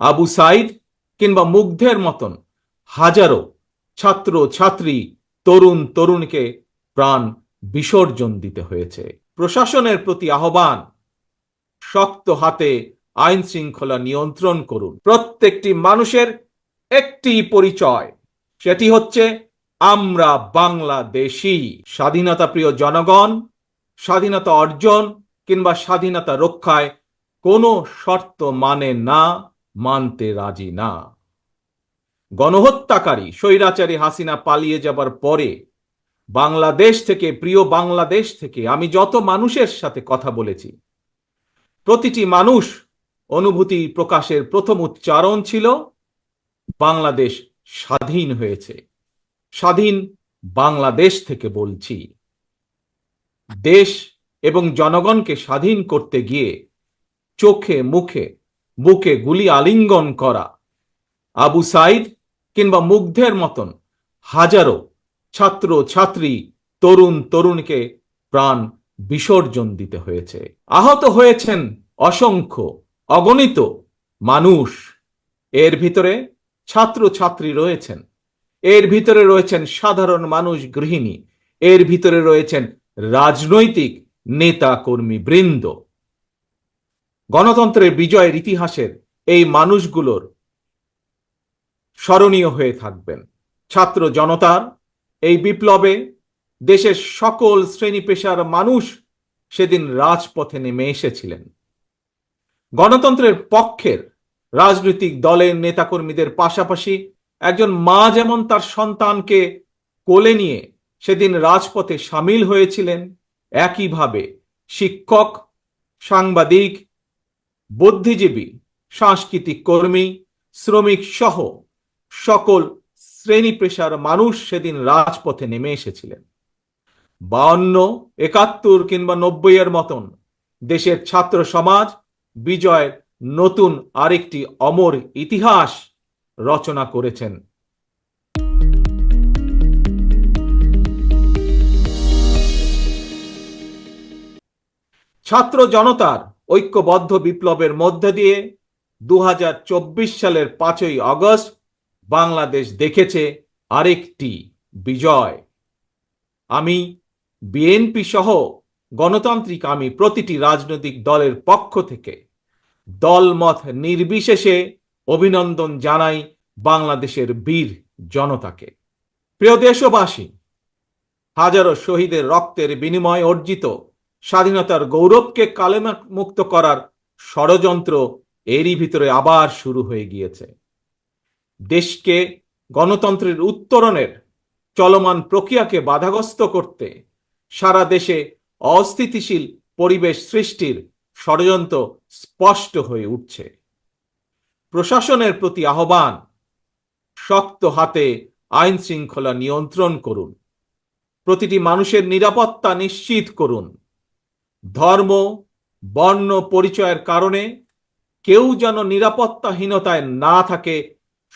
আবু সাইদ কিংবা মুগ্ধের মতন হাজারো ছাত্র ছাত্রী, তরুণ তরুণীকে প্রাণ বিসর্জন দিতে হয়েছে। প্রশাসনের প্রতি আহ্বান, শক্ত হাতে আইন শৃঙ্খলা নিয়ন্ত্রণ করুন। প্রত্যেকটি মানুষের একটি পরিচয়, সেটি হচ্ছে আমরা বাংলাদেশী। স্বাধীনতা প্রিয় জনগণ, স্বাধীনতা অর্জন কিংবা স্বাধীনতা রক্ষায় কোনো শর্ত মানে না, মানতে রাজি না। গণহত্যাকারী স্বৈরাচারী হাসিনা পালিয়ে যাবার পরে বাংলাদেশ থেকে, প্রিয় বাংলাদেশ থেকে আমি যত মানুষের সাথে কথা বলেছি, প্রতিটি মানুষ অনুভূতি প্রকাশের প্রথম উচ্চারণ ছিল বাংলাদেশ স্বাধীন হয়েছে। স্বাধীন বাংলাদেশ থেকে বলছি। দেশ এবং জনগণকে স্বাধীন করতে গিয়ে চোখে মুখে বুকে গুলি আলিঙ্গন করা আবু সাইদ কিংবা মুগ্ধের মতন হাজারো ছাত্র ছাত্রী, তরুণ তরুণীকে প্রাণ বিসর্জন দিতে হয়েছে। আহত হয়েছেন অসংখ্য, অগণিত মানুষ। এর ভিতরে ছাত্র ছাত্রী রয়েছেন, এর ভিতরে রয়েছেন সাধারণ মানুষ, গৃহিণী, এর ভিতরে রয়েছেন রাজনৈতিক নেতা কর্মী বৃন্দ। গণতন্ত্রের বিজয়ের ইতিহাসের এই মানুষগুলোর স্মরণীয় হয়ে থাকবেন। ছাত্র জনতার এই বিপ্লবে দেশের সকল শ্রেণী পেশার মানুষ সেদিন রাজপথে নেমে এসেছিলেন। গণতন্ত্রের পক্ষের রাজনৈতিক দলের নেতাকর্মীদের পাশাপাশি একজন মা যেমন তার সন্তানকে কোলে নিয়ে সেদিন রাজপথে সামিল হয়েছিলেন, একইভাবে শিক্ষক, সাংবাদিক, বুদ্ধিজীবী, সাংস্কৃতিক কর্মী, শ্রমিক সহ সকল শ্রেণী পেশার মানুষ সেদিন রাজপথে নেমে এসেছিলেন। 52, 71 কিংবা 90 এর মতন দেশের ছাত্র সমাজ বিজয়ের নতুন আরেকটি অমর ইতিহাস রচনা করেছেন। ছাত্র জনতার ঐক্যবদ্ধ বিপ্লবের মধ্য দিয়ে 2024 সালের 5ই আগস্ট বাংলাদেশ দেখেছে আরেকটি বিজয়। আমি বিএনপি সহ গণতান্ত্রিক আমি প্রতিটি রাজনৈতিক দলের পক্ষ থেকে দলমত নির্বিশেষে অভিনন্দন জানাই বাংলাদেশের বীর জনতাকে। প্রিয় দেশবাসী, হাজারো শহীদের রক্তের বিনিময়ে অর্জিত স্বাধীনতার গৌরবকে কালেমুক্ত করার ষড়যন্ত্র এরই ভিতরে আবার শুরু হয়ে গিয়েছে। দেশকে গণতন্ত্রের উত্তরণের চলমান প্রক্রিয়াকে বাধাগ্রস্ত করতে সারা দেশে অস্থিতিশীল পরিবেশ সৃষ্টির ষড়যন্ত্র স্পষ্ট হয়ে উঠছে। প্রশাসনের প্রতি আহ্বান, শক্ত হাতে আইন শৃঙ্খলা নিয়ন্ত্রণ করুন। প্রতিটি মানুষের নিরাপত্তা নিশ্চিত করুন। ধর্ম, বর্ণ পরিচয়ের কারণে কেউ যেন নিরাপত্তাহীনতায় না থাকে,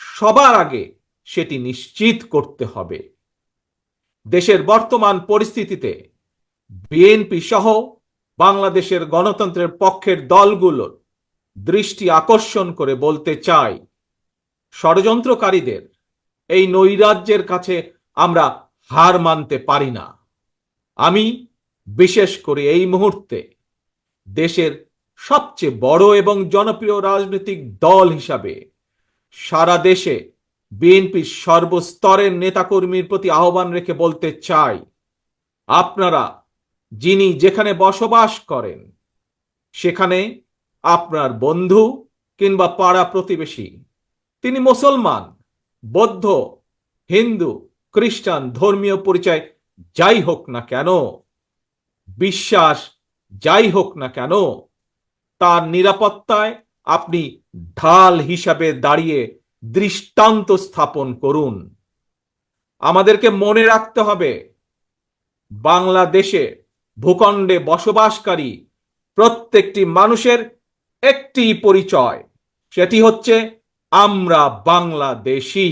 সবার আগে সেটি নিশ্চিত করতে হবে। দেশের বর্তমান পরিস্থিতিতে বিএনপি সহ বাংলাদেশের গণতন্ত্রের পক্ষের দলগুলোর দৃষ্টি আকর্ষণ করে বলতে চাই, ষড়যন্ত্রকারীদের এই নৈরাজ্যের কাছে আমরা হার মানতে পারি না। আমি বিশেষ করে এই মুহূর্তে দেশের সবচেয়ে বড় এবং জনপ্রিয় রাজনৈতিক দল হিসাবে সারা দেশে বিএনপির সর্বস্তরের নেতাকর্মীর প্রতি আহ্বান রেখে বলতে চাই, আপনারা যিনি যেখানে বসবাস করেন সেখানে আপনার বন্ধু কিংবা পাড়া প্রতিবেশী, তিনি মুসলমান, বৌদ্ধ, হিন্দু, খ্রিস্টান, ধর্মীয় পরিচয় যাই হোক না কেন, বিশ্বাস যাই হোক না কেন, তার নিরাপত্তায় আপনি ঢাল হিসাবে দাঁড়িয়ে দৃষ্টান্ত স্থাপন করুন। আমাদেরকে মনে রাখতে হবে, বাংলাদেশে ভূখণ্ডে বসবাসকারী প্রত্যেকটি মানুষের একটি পরিচয়, সেটি হচ্ছে আমরা বাংলাদেশী।